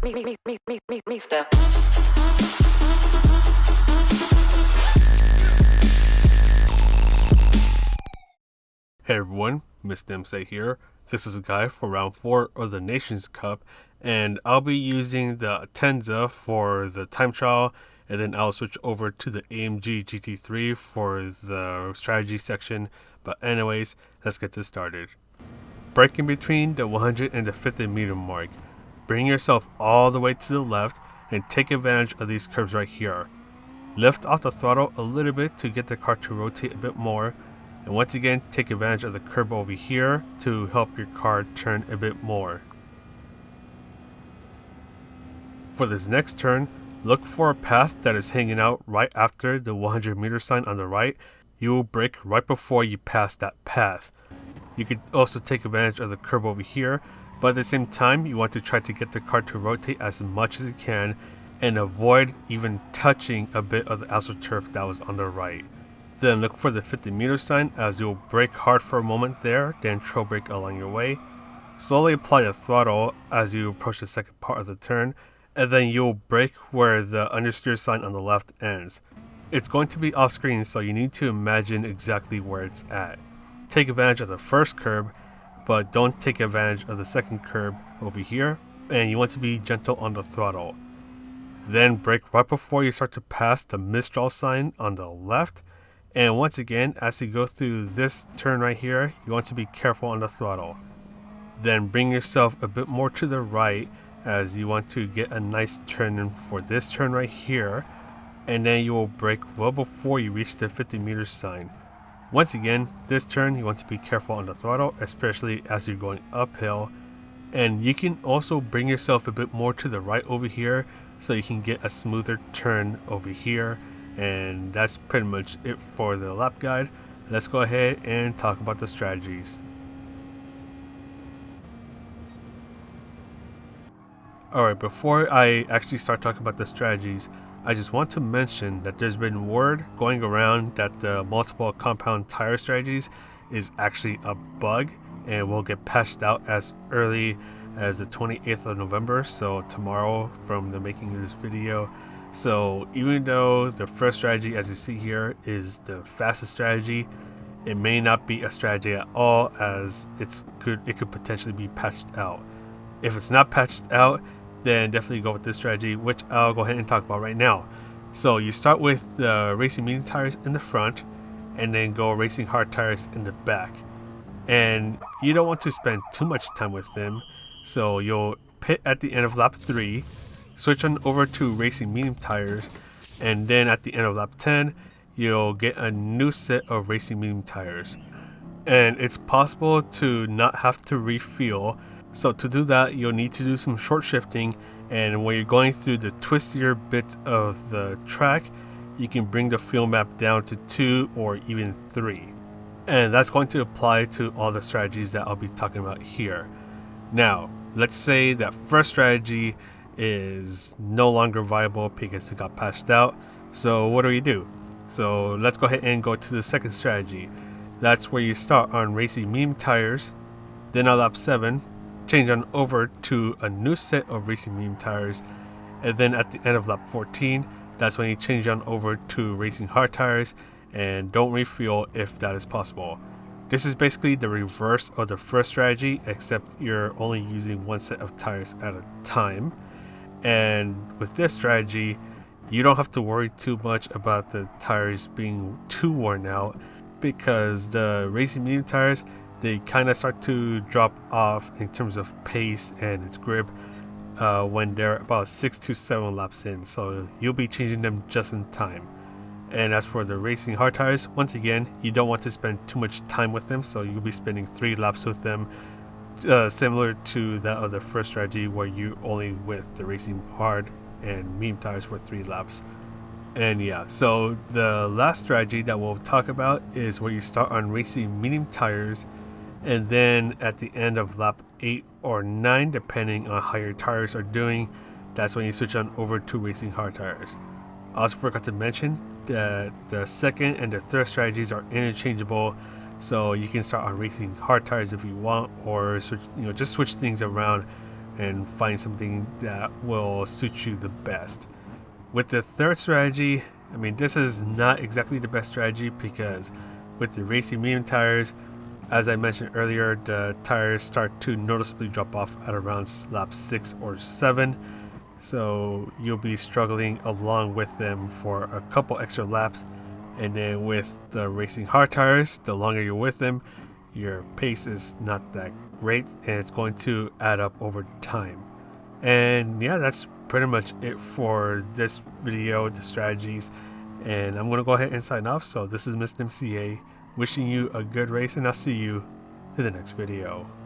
Mister. Hey everyone, Mr. MC here. This is a guide for round 4 of the Nations Cup, and I'll be using the Atenza for the time trial, and then I'll switch over to the AMG GT3 for the strategy section. But anyways, let's get this started. Braking between the 100 and the 50 meter mark. Bring yourself all the way to the left and take advantage of these curves right here. Lift off the throttle a little bit to get the car to rotate a bit more. And once again, take advantage of the curb over here to help your car turn a bit more. For this next turn, look for a path that is hanging out right after the 100 meter sign on the right. You will brake right before you pass that path. You could also take advantage of the curb over here, but at the same time, you want to try to get the car to rotate as much as you can and avoid even touching a bit of the AstroTurf that was on the right. Then look for the 50 meter sign as you'll brake hard for a moment there, then trail brake along your way. Slowly apply the throttle as you approach the second part of the turn, and then you'll brake where the understeer sign on the left ends. It's going to be off screen, so you need to imagine exactly where it's at. Take advantage of the first curb, but don't take advantage of the second curb over here, and you want to be gentle on the throttle. Then brake right before you start to pass the Mistral sign on the left. And once again, as you go through this turn right here, you want to be careful on the throttle. Then bring yourself a bit more to the right as you want to get a nice turn in for this turn right here. And then you will brake well before you reach the 50 meter sign. Once again, this turn you want to be careful on the throttle, especially as you're going uphill. And you can also bring yourself a bit more to the right over here so you can get a smoother turn over here. And that's pretty much it for the lap guide. Let's go ahead and talk about the strategies. Alright, before I actually start talking about the strategies, I just want to mention that there's been word going around that the multiple compound tire strategies is actually a bug and will get patched out as early as the 28th of November, so tomorrow from the making of this video. So even though the first strategy, as you see here, is the fastest strategy, it may not be a strategy at all, as it could potentially be patched out. If it's not patched out, then definitely go with this strategy, which I'll go ahead and talk about right now. So you start with the racing medium tires in the front, and then go racing hard tires in the back. And you don't want to spend too much time with them, so you'll pit at the end of lap 3, switch on over to racing medium tires, and then at the end of lap 10, you'll get a new set of racing medium tires. And it's possible to not have to refuel, so to do that, you'll need to do some short shifting, and when you're going through the twistier bits of the track, you can bring the fuel map down to 2 or even 3. And that's going to apply to all the strategies that I'll be talking about here. Now, let's say that first strategy is no longer viable because it got patched out. So what do? So let's go ahead and go to the second strategy. That's where you start on racing medium tires, then on lap 7, change on over to a new set of racing medium tires, and then at the end of lap 14, that's when you change on over to racing hard tires, and don't refuel if that is possible. This is basically the reverse of the first strategy, except you're only using one set of tires at a time. And with this strategy, you don't have to worry too much about the tires being too worn out, because the racing medium tires, they kind of start to drop off in terms of pace and its grip when they're about 6 to 7 laps in, so you'll be changing them just in time. And as for the racing hard tires, once again, you don't want to spend too much time with them, so you'll be spending 3 laps with them, similar to that of the first strategy where you only with the racing hard and medium tires for 3 laps. And yeah, so the last strategy that we'll talk about is where you start on racing medium tires, and then at the end of lap 8 or 9, depending on how your tires are doing, that's when you switch on over to racing hard tires. I also forgot to mention that the second and the third strategies are interchangeable, so you can start on racing hard tires if you want, or switch, just switch things around and find something that will suit you the best. With the third strategy, I mean, this is not exactly the best strategy because with the racing medium tires, as I mentioned earlier, the tires start to noticeably drop off at around lap 6 or 7. So you'll be struggling along with them for a couple extra laps. And then with the racing hard tires, the longer you're with them, your pace is not that great and it's going to add up over time. And yeah, that's pretty much it for this video, the strategies. And I'm going to go ahead and sign off. So this is Mr. MCA wishing you a good race, and I'll see you in the next video.